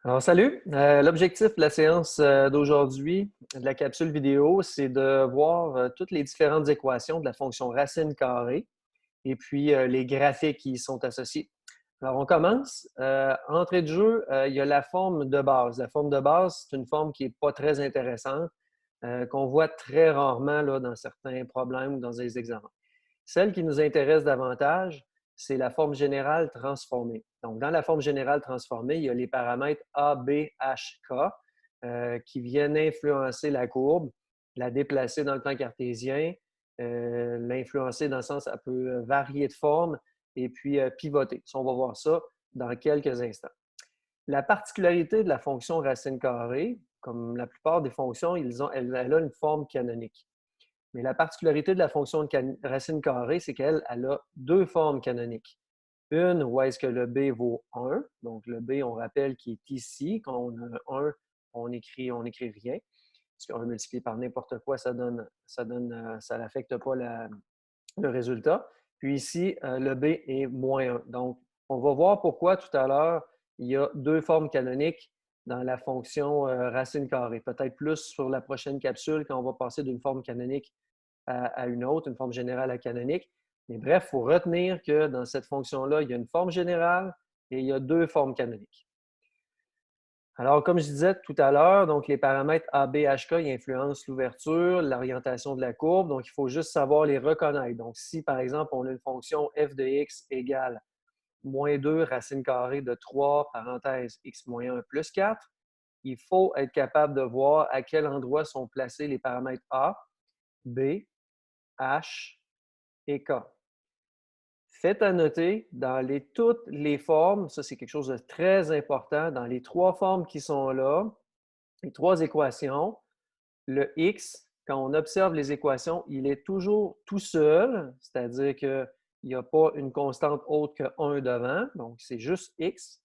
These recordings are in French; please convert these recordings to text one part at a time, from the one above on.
Alors, salut! L'objectif de la séance d'aujourd'hui, de la capsule vidéo, c'est de voir toutes les différentes équations de la fonction racine carrée et puis les graphiques qui y sont associés. Alors, on commence. Entrée de jeu, il y a la forme de base. La forme de base, c'est une forme qui n'est pas très intéressante, qu'on voit très rarement là, dans certains problèmes ou dans des examens. Celle qui nous intéresse davantage, c'est la forme générale transformée. Donc, dans la forme générale transformée, il y a les paramètres A, B, H, K qui viennent influencer la courbe, la déplacer dans le plan cartésien, l'influencer dans le sens, elle peut varier de forme et puis pivoter. Ça, on va voir ça dans quelques instants. La particularité de la fonction racine carrée, comme la plupart des fonctions, elle a une forme canonique. Mais la particularité de la fonction de racine carrée, c'est qu'elle a deux formes canoniques. Une où est-ce que le b vaut 1, donc le b, on rappelle qu'il est ici. Quand on a 1, on n'écrit rien. Parce qu'un multiplié par n'importe quoi, ça n'affecte pas le résultat. Puis ici, le b est moins 1. Donc, on va voir pourquoi tout à l'heure, il y a deux formes canoniques dans la fonction racine carrée. Peut-être plus sur la prochaine capsule quand on va passer d'une forme canonique à une autre, une forme générale à canonique. Mais bref, il faut retenir que dans cette fonction-là, il y a une forme générale et il y a deux formes canoniques. Alors, comme je disais tout à l'heure, donc les paramètres A, B, H, K, ils influencent l'ouverture, l'orientation de la courbe. Donc, il faut juste savoir les reconnaître. Donc, si, par exemple, on a une fonction f de x égale moins 2 racine carrée de 3, parenthèse, x moins 1 plus 4, il faut être capable de voir à quel endroit sont placés les paramètres A, B, H et K. Faites à noter, dans toutes les formes, ça c'est quelque chose de très important, dans les trois formes qui sont là, les trois équations, le x, quand on observe les équations, il est toujours tout seul, c'est-à-dire qu'il n'y a pas une constante autre que 1 devant, donc c'est juste x,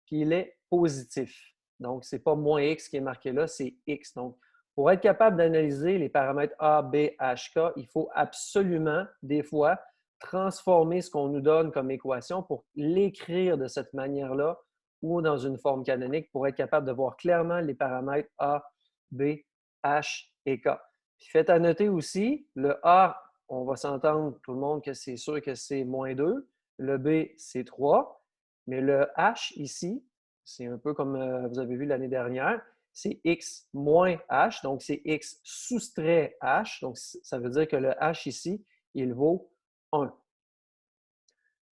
puis il est positif. Donc, ce n'est pas moins x qui est marqué là, c'est x. Donc, pour être capable d'analyser les paramètres A, B, H, K, il faut absolument, des fois, transformer ce qu'on nous donne comme équation pour l'écrire de cette manière-là ou dans une forme canonique pour être capable de voir clairement les paramètres A, B, H et K. Puis faites à noter aussi, le A, on va s'entendre tout le monde que c'est sûr que c'est moins 2. Le B, c'est 3. Mais le H ici, c'est un peu comme vous avez vu l'année dernière, c'est x moins h, donc c'est x soustrait h, donc ça veut dire que le h ici, il vaut 1.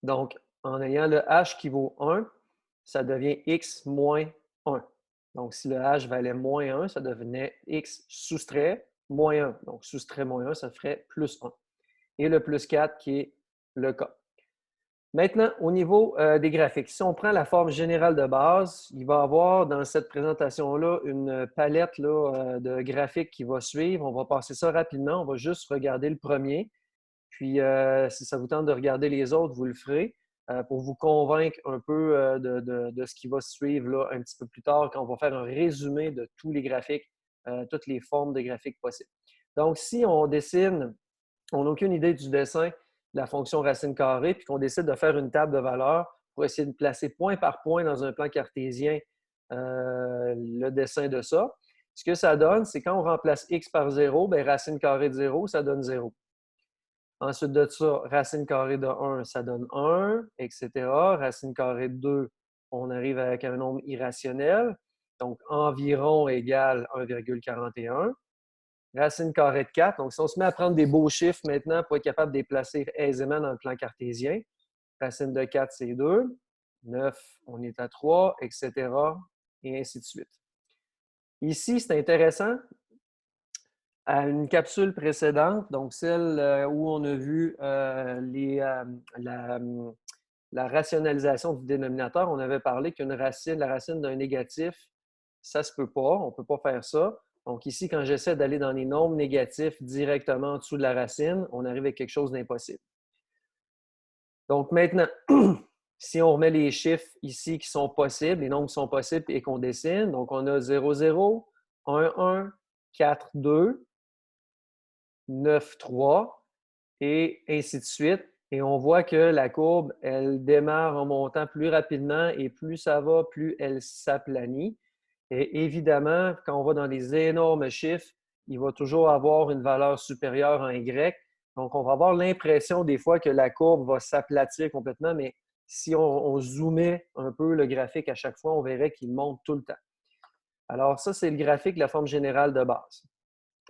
Donc, en ayant le h qui vaut 1, ça devient x moins 1. Donc, si le h valait moins 1, ça devenait x soustrait moins 1. Donc, soustrait moins 1, ça ferait plus 1. Et le plus 4 qui est le cas. Maintenant, au niveau des graphiques, si on prend la forme générale de base, il va y avoir dans cette présentation-là une palette là, de graphiques qui va suivre. On va passer ça rapidement. On va juste regarder le premier. Puis, si ça vous tente de regarder les autres, vous le ferez pour vous convaincre un peu de ce qui va suivre là, un petit peu plus tard quand on va faire un résumé de tous les graphiques, toutes les formes de graphiques possibles. Donc, si on dessine, on n'a aucune idée du dessin de la fonction racine carrée, puis qu'on décide de faire une table de valeurs pour essayer de placer point par point dans un plan cartésien le dessin de ça. Ce que ça donne, c'est quand on remplace x par 0, bien, racine carrée de 0, ça donne 0. Ensuite de ça, racine carrée de 1, ça donne 1, etc. Racine carrée de 2, on arrive avec un nombre irrationnel, donc environ égale 1,41. Racine carrée de 4. Donc, si on se met à prendre des beaux chiffres maintenant pour être capable de les placer aisément dans le plan cartésien, racine de 4, c'est 2. 9, on est à 3, etc. Et ainsi de suite. Ici, c'est intéressant. À une capsule précédente, donc celle où on a vu la rationalisation du dénominateur, on avait parlé qu'une racine, la racine d'un négatif, ça ne se peut pas, on ne peut pas faire ça. Donc ici, quand j'essaie d'aller dans les nombres négatifs directement en dessous de la racine, on arrive avec quelque chose d'impossible. Donc maintenant, si on remet les chiffres ici qui sont possibles, les nombres qui sont possibles et qu'on dessine, donc on a 0, 0, 1, 1, 4, 2, 9, 3 et ainsi de suite Et on voit que la courbe, elle démarre en montant plus rapidement et plus ça va, plus elle s'aplanit. Et évidemment, quand on va dans des énormes chiffres, il va toujours avoir une valeur supérieure en Y. Donc, on va avoir l'impression des fois que la courbe va s'aplatir complètement, mais si on zoomait un peu le graphique à chaque fois, on verrait qu'il monte tout le temps. Alors, ça, c'est le graphique, la forme générale de base.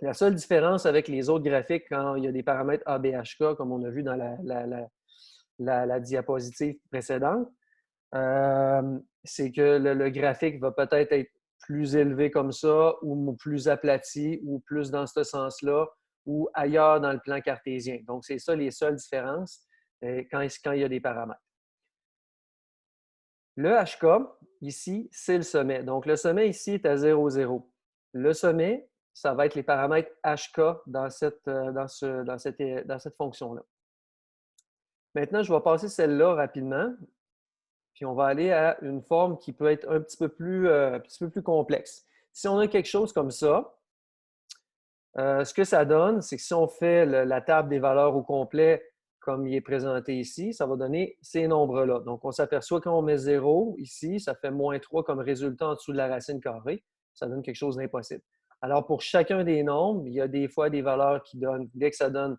La seule différence avec les autres graphiques, quand il y a des paramètres ABHK, comme on a vu dans la diapositive précédente, c'est que le graphique va peut-être être plus élevé comme ça, ou plus aplati, ou plus dans ce sens-là, ou ailleurs dans le plan cartésien. Donc, c'est ça les seules différences quand il y a des paramètres. Le HK, ici, c'est le sommet. Donc, le sommet ici est à 0, 0. Le sommet, ça va être les paramètres HK dans cette fonction-là. Maintenant, je vais passer celle-là rapidement, puis on va aller à une forme qui peut être un petit peu plus complexe. Si on a quelque chose comme ça, ce que ça donne, c'est que si on fait la table des valeurs au complet, comme il est présenté ici, ça va donner ces nombres-là. Donc, on s'aperçoit quand on met 0 ici, ça fait moins 3 comme résultat en dessous de la racine carrée. Ça donne quelque chose d'impossible. Alors, pour chacun des nombres, il y a des fois des valeurs qui donnent, dès que ça donne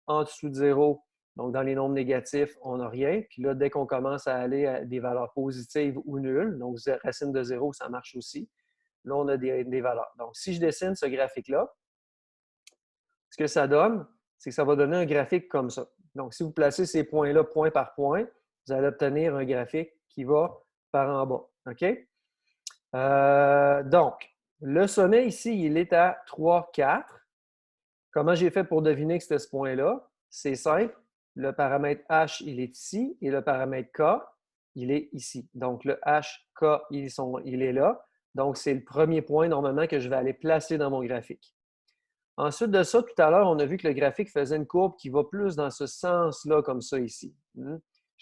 en dessous de 0, donc dans les nombres négatifs, on n'a rien. Puis là, dès qu'on commence à aller à des valeurs positives ou nulles, donc racine de 0, ça marche aussi. Là, on a des valeurs. Donc, si je dessine ce graphique-là, ce que ça donne, c'est que ça va donner un graphique comme ça. Donc, si vous placez ces points-là point par point, vous allez obtenir un graphique qui va par en bas. OK? Donc, le sommet ici, il est à 3, 4. Comment j'ai fait pour deviner que c'était ce point-là? C'est simple. Le paramètre H, il est ici et le paramètre K, il est ici. Donc, le H, K, il est là. Donc, c'est le premier point normalement que je vais aller placer dans mon graphique. Ensuite de ça, tout à l'heure, on a vu que le graphique faisait une courbe qui va plus dans ce sens-là, comme ça ici. Je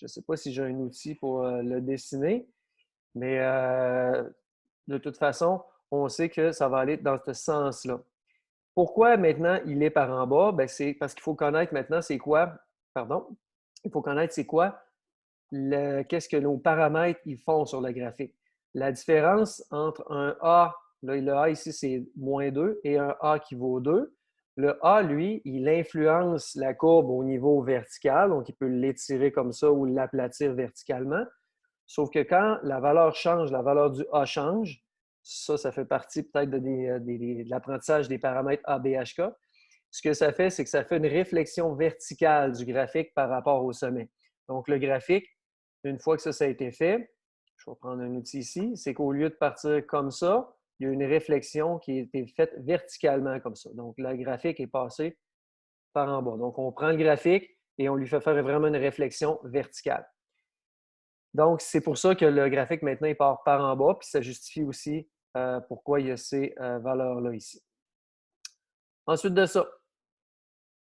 ne sais pas si j'ai un outil pour le dessiner, mais de toute façon, on sait que ça va aller dans ce sens-là. Pourquoi maintenant il est par en bas? Ben, c'est parce qu'il faut connaître maintenant c'est quoi, pardon, il faut connaître c'est quoi, qu'est-ce que nos paramètres ils font sur le graphique. La différence entre un A, là, le A ici c'est -2, et un A qui vaut 2. Le A, lui, il influence la courbe au niveau vertical, donc il peut l'étirer comme ça ou l'aplatir verticalement. Sauf que quand la valeur change, la valeur du A change, ça fait partie peut-être de l'apprentissage des paramètres ABHK. Ce que ça fait, c'est que ça fait une réflexion verticale du graphique par rapport au sommet. Donc, le graphique, une fois que ça a été fait, je vais prendre un outil ici, c'est qu'au lieu de partir comme ça, il y a une réflexion qui a été faite verticalement comme ça. Donc, le graphique est passé par en bas. Donc, on prend le graphique et on lui fait faire vraiment une réflexion verticale. Donc, c'est pour ça que le graphique maintenant il part par en bas, puis ça justifie aussi pourquoi il y a ces valeurs-là ici. Ensuite de ça,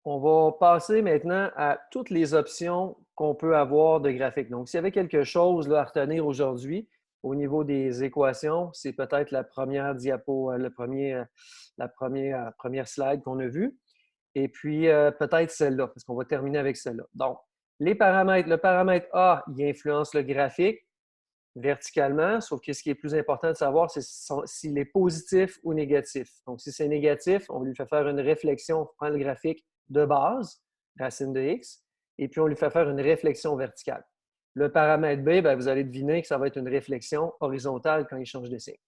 on va passer maintenant à toutes les options qu'on peut avoir de graphique. Donc, s'il y avait quelque chose là, à retenir aujourd'hui au niveau des équations, c'est peut-être la première diapo, la première slide qu'on a vue. Et puis, peut-être celle-là, parce qu'on va terminer avec celle-là. Donc, les paramètres, le paramètre A, il influence le graphique verticalement, sauf que ce qui est plus important de savoir, c'est s'il est positif ou négatif. Donc, si c'est négatif, on lui fait faire une réflexion, on prend le graphique de base, racine de x, et puis on lui fait faire une réflexion verticale. Le paramètre B, bien, vous allez deviner que ça va être une réflexion horizontale quand il change de signe.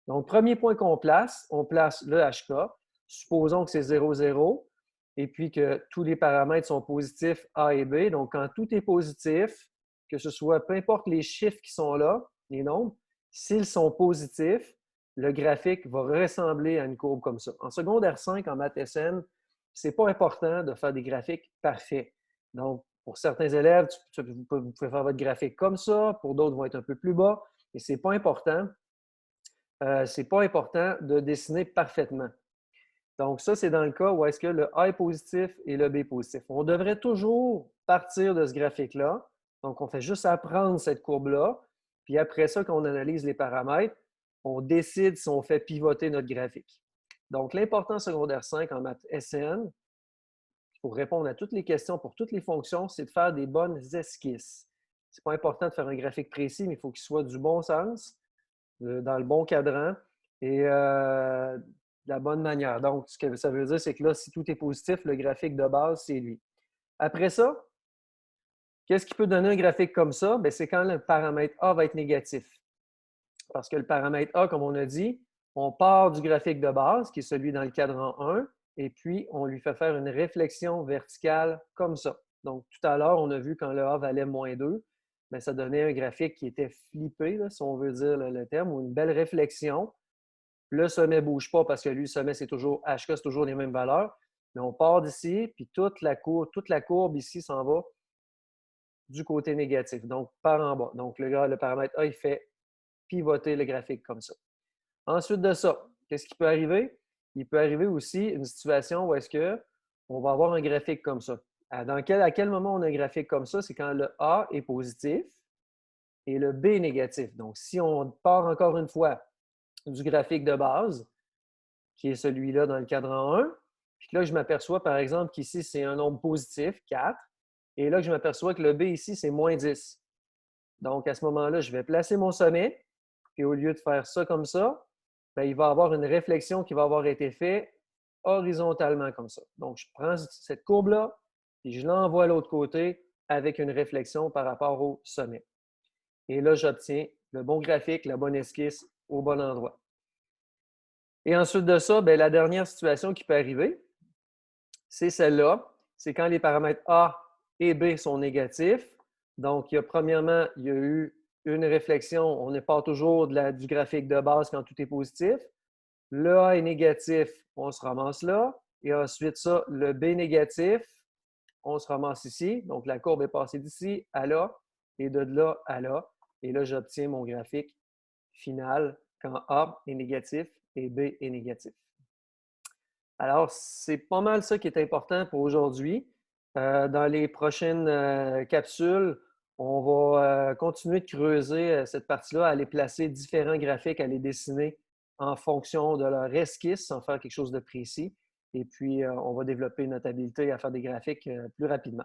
Donc, premier point qu'on place, on place le HK. Supposons que c'est 0, 0, et puis que tous les paramètres sont positifs A et B. Donc, quand tout est positif, que ce soit, peu importe les chiffres qui sont là, les nombres, s'ils sont positifs, le graphique va ressembler à une courbe comme ça. En secondaire 5, en maths SN, ce n'est pas important de faire des graphiques parfaits. Donc, pour certains élèves, vous pouvez faire votre graphique comme ça, pour d'autres, ils vont être un peu plus bas, mais ce n'est pas important. C'est pas important de dessiner parfaitement. Donc, ça, c'est dans le cas où est-ce que le A est positif et le B est positif. On devrait toujours partir de ce graphique-là. Donc, on fait juste apprendre cette courbe-là. Puis après ça, quand on analyse les paramètres, on décide si on fait pivoter notre graphique. Donc, l'important secondaire 5 en maths SN, il pour répondre à toutes les questions, pour toutes les fonctions, c'est de faire des bonnes esquisses. Ce n'est pas important de faire un graphique précis, mais il faut qu'il soit du bon sens, dans le bon cadran et de la bonne manière. Donc, ce que ça veut dire, c'est que là, si tout est positif, le graphique de base, c'est lui. Après ça, qu'est-ce qui peut donner un graphique comme ça? Bien, c'est quand le paramètre A va être négatif. Parce que le paramètre A, comme on a dit, on part du graphique de base, qui est celui dans le cadran 1, et puis on lui fait faire une réflexion verticale comme ça. Donc, tout à l'heure, on a vu quand le A valait -2, bien, ça donnait un graphique qui était flippé, là, si on veut dire le terme, ou une belle réflexion. Le sommet ne bouge pas parce que lui, le sommet, c'est toujours HK, c'est toujours les mêmes valeurs. Mais on part d'ici, puis toute la courbe ici s'en va du côté négatif, donc par en bas. Donc, le paramètre A, il fait pivoter le graphique comme ça. Ensuite de ça, qu'est-ce qui peut arriver? Il peut arriver aussi une situation où est-ce qu'on va avoir un graphique comme ça. À quel moment on a un graphique comme ça? C'est quand le A est positif et le B est négatif. Donc, si on part encore une fois du graphique de base, qui est celui-là dans le cadran 1, puis là, je m'aperçois, par exemple, qu'ici, c'est un nombre positif, 4, et là, je m'aperçois que le B ici, c'est -10. Donc, à ce moment-là, je vais placer mon sommet, puis au lieu de faire ça comme ça, bien, il va y avoir une réflexion qui va avoir été faite horizontalement comme ça. Donc, je prends cette courbe-là, puis je l'envoie à l'autre côté avec une réflexion par rapport au sommet. Et là, j'obtiens le bon graphique, la bonne esquisse au bon endroit. Et ensuite de ça, bien, la dernière situation qui peut arriver, c'est celle-là. C'est quand les paramètres A et B sont négatifs. Donc, premièrement, il y a eu une réflexion. On n'est pas toujours du graphique de base quand tout est positif. Le A est négatif, on se ramasse là. Et ensuite, ça, le B négatif, on se ramasse ici. Donc, la courbe est passée d'ici à là et de là à là. Et là, j'obtiens mon graphique final quand A est négatif et B est négatif. Alors, c'est pas mal ça qui est important pour aujourd'hui. Dans les prochaines capsules, on va continuer de creuser cette partie-là, aller placer différents graphiques, à les dessiner en fonction de leur esquisse, sans faire quelque chose de précis. Et puis, on va développer notre habileté à faire des graphiques plus rapidement.